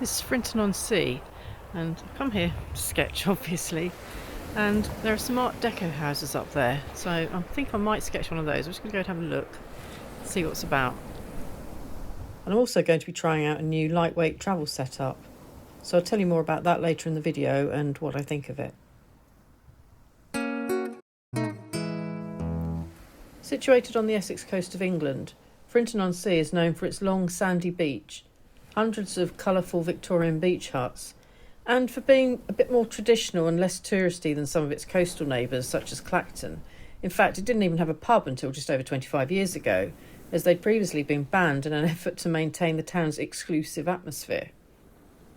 This is Frinton-on-Sea, and I've come here to sketch, obviously, and there are some Art Deco houses up there, so I think I might sketch one of those. I'm just going to go and have a look, see what's about. And I'm also going to be trying out a new lightweight travel setup, so I'll tell you more about that later in the video and what I think of it. Situated on the Essex coast of England, Frinton-on-Sea is known for its long sandy beach, hundreds of colourful Victorian beach huts, and for being a bit more traditional and less touristy than some of its coastal neighbours such as Clacton. In fact, it didn't even have a pub until just over 25 years ago, as they'd previously been banned in an effort to maintain the town's exclusive atmosphere.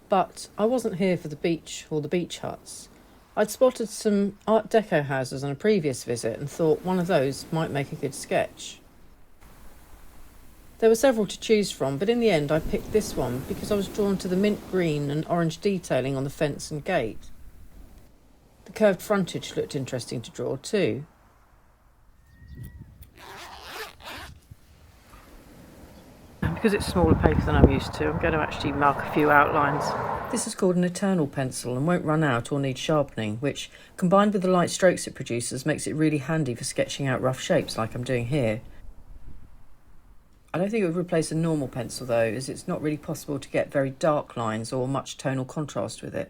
But I wasn't here for the beach or the beach huts. I'd spotted some Art Deco houses on a previous visit and thought one of those might make a good sketch. There were several to choose from, but in the end I picked this one because I was drawn to the mint green and orange detailing on the fence and gate. The curved frontage looked interesting to draw too. And because it's smaller paper than I'm used to, I'm going to actually mark a few outlines. This is called an eternal pencil and won't run out or need sharpening, which, combined with the light strokes it produces, makes it really handy for sketching out rough shapes like I'm doing here. I don't think it would replace a normal pencil though, as it's not really possible to get very dark lines or much tonal contrast with it.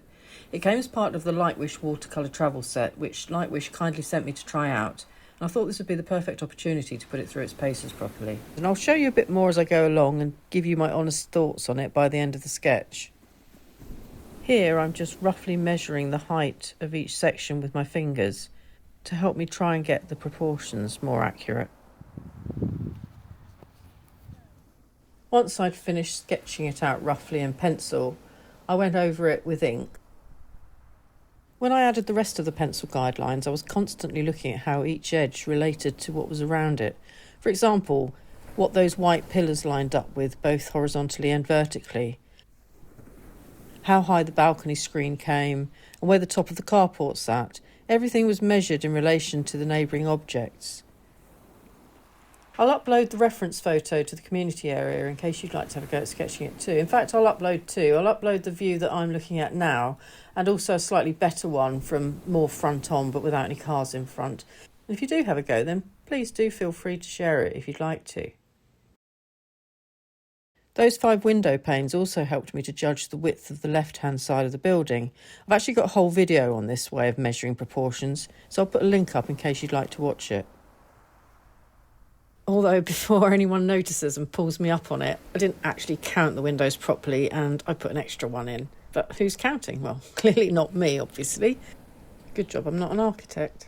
It came as part of the Lightwish watercolour travel set, which Lightwish kindly sent me to try out, and I thought this would be the perfect opportunity to put it through its paces properly. And I'll show you a bit more as I go along and give you my honest thoughts on it by the end of the sketch. Here I'm just roughly measuring the height of each section with my fingers to help me try and get the proportions more accurate. Once I'd finished sketching it out roughly in pencil, I went over it with ink. When I added the rest of the pencil guidelines, I was constantly looking at how each edge related to what was around it. For example, what those white pillars lined up with, both horizontally and vertically, how high the balcony screen came, and where the top of the carport sat. Everything was measured in relation to the neighbouring objects. I'll upload the reference photo to the community area in case you'd like to have a go at sketching it too. In fact, I'll upload two. I'll upload the view that I'm looking at now and also a slightly better one from more front on but without any cars in front. And if you do have a go, then please do feel free to share it if you'd like to. Those 5 window panes also helped me to judge the width of the left-hand side of the building. I've actually got a whole video on this way of measuring proportions, so I'll put a link up in case you'd like to watch it. Although before anyone notices and pulls me up on it, I didn't actually count the windows properly and I put an extra one in. But who's counting? Well, clearly not me, obviously. Good job I'm not an architect.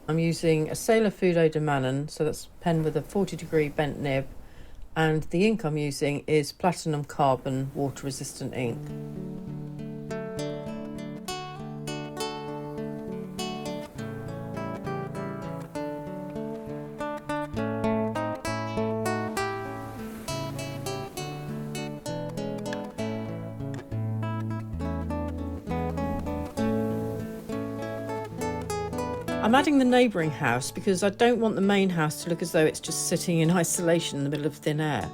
I'm using a Sailor Fudo de Manon, so that's a pen with a 40-degree bent nib, and the ink I'm using is platinum carbon water-resistant ink. I'm adding the neighbouring house because I don't want the main house to look as though it's just sitting in isolation in the middle of thin air.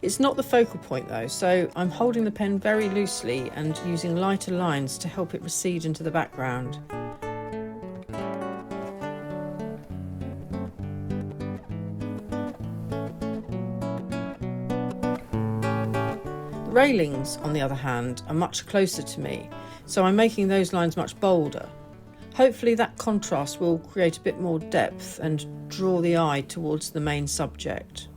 It's not the focal point though, so I'm holding the pen very loosely and using lighter lines to help it recede into the background. The railings, on the other hand, are much closer to me, so I'm making those lines much bolder. Hopefully that contrast will create a bit more depth and draw the eye towards the main subject.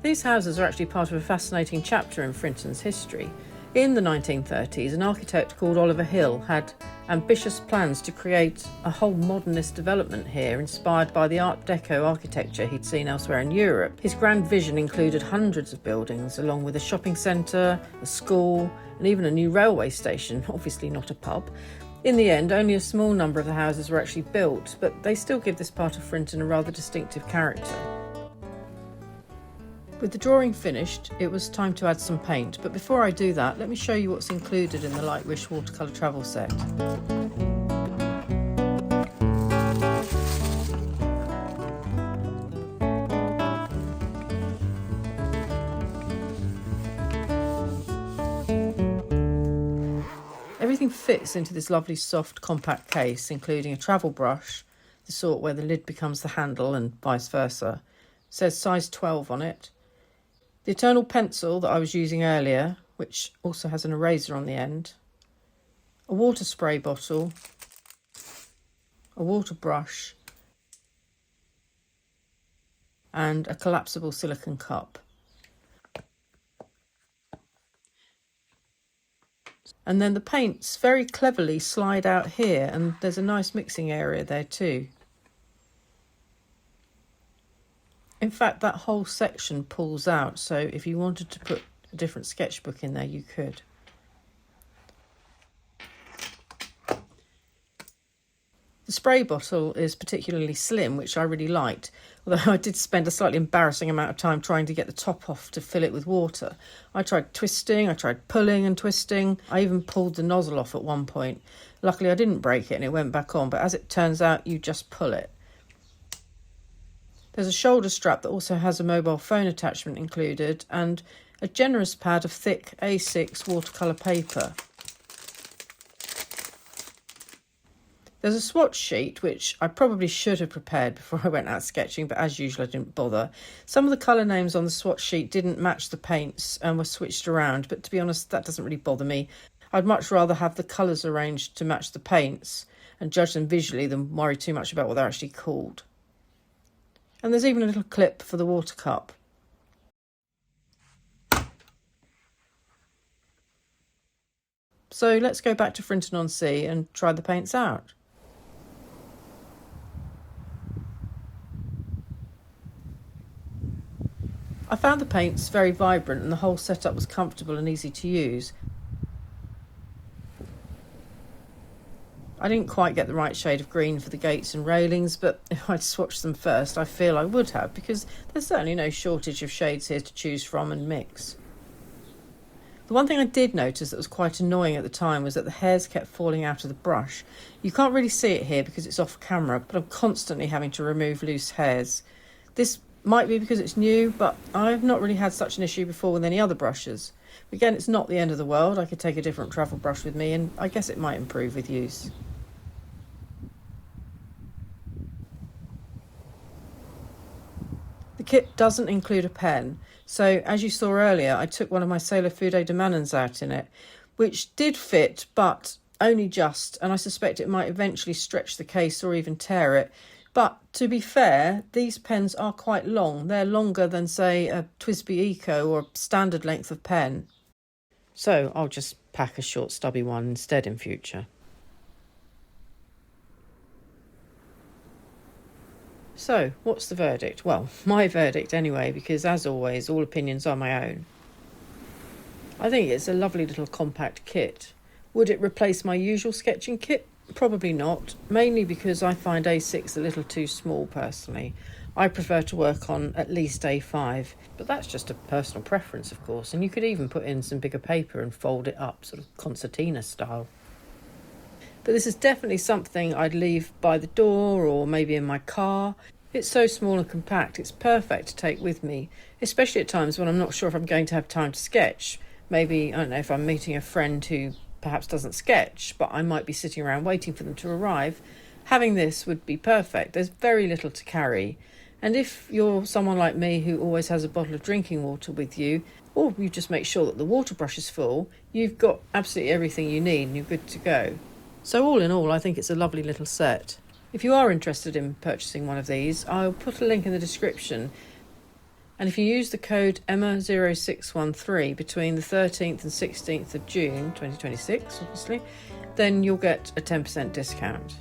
These houses are actually part of a fascinating chapter in Frinton's history. In the 1930s, an architect called Oliver Hill had ambitious plans to create a whole modernist development here, inspired by the Art Deco architecture he'd seen elsewhere in Europe. His grand vision included hundreds of buildings, along with a shopping centre, a school, and even a new railway station, obviously not a pub. In the end, only a small number of the houses were actually built, but they still give this part of Frinton a rather distinctive character. With the drawing finished, it was time to add some paint, but before I do that, let me show you what's included in the Lightwish watercolour travel set. Everything fits into this lovely soft compact case, including a travel brush, the sort where the lid becomes the handle and vice versa. It says size 12 on it. The Eternal pencil that I was using earlier, which also has an eraser on the end. A water spray bottle. A water brush. And a collapsible silicone cup. And then the paints very cleverly slide out here, and there's a nice mixing area there too. In fact, that whole section pulls out, so if you wanted to put a different sketchbook in there, you could. The spray bottle is particularly slim, which I really liked, although I did spend a slightly embarrassing amount of time trying to get the top off to fill it with water. I tried twisting, I tried pulling and twisting. I even pulled the nozzle off at one point. Luckily I didn't break it and it went back on, but as it turns out, you just pull it. There's a shoulder strap that also has a mobile phone attachment included and a generous pad of thick A6 watercolour paper. There's a swatch sheet, which I probably should have prepared before I went out sketching, but as usual, I didn't bother. Some of the colour names on the swatch sheet didn't match the paints and were switched around, but to be honest, that doesn't really bother me. I'd much rather have the colours arranged to match the paints and judge them visually than worry too much about what they're actually called. And there's even a little clip for the water cup. So let's go back to Frinton-on-Sea and try the paints out. I found the paints very vibrant and the whole setup was comfortable and easy to use. I didn't quite get the right shade of green for the gates and railings, but if I'd swatched them first, I feel I would have, because there's certainly no shortage of shades here to choose from and mix. The one thing I did notice that was quite annoying at the time was that the hairs kept falling out of the brush. You can't really see it here because it's off camera, but I'm constantly having to remove loose hairs. This might be because it's new, but I've not really had such an issue before with any other brushes. Again, it's not the end of the world. I could take a different travel brush with me, and I guess it might improve with use. The kit doesn't include a pen, so as you saw earlier, I took one of my Sailor Fude de Manons out in it, which did fit, but only just, and I suspect it might eventually stretch the case or even tear it. But to be fair, these pens are quite long. They're longer than, say, a TWSBI Eco or standard length of pen. So I'll just pack a short stubby one instead in future. So, what's the verdict? Well, my verdict anyway, because as always, all opinions are my own. I think it's a lovely little compact kit. Would it replace my usual sketching kit? Probably not, mainly because I find A6 a little too small personally. I prefer to work on at least A5, but that's just a personal preference, of course, and you could even put in some bigger paper and fold it up, sort of concertina style. But this is definitely something I'd leave by the door or maybe in my car. It's so small and compact, it's perfect to take with me, especially at times when I'm not sure if I'm going to have time to sketch. Maybe, I don't know, if I'm meeting a friend who perhaps doesn't sketch, but I might be sitting around waiting for them to arrive. Having this would be perfect. There's very little to carry. And if you're someone like me who always has a bottle of drinking water with you, or you just make sure that the water brush is full, you've got absolutely everything you need and you're good to go. So all in all, I think it's a lovely little set. If you are interested in purchasing one of these, I'll put a link in the description. And if you use the code EMMA0613 between the 13th and 16th of June 2026, obviously, then you'll get a 10% discount.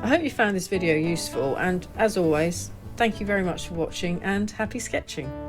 I hope you found this video useful, and as always, thank you very much for watching and happy sketching.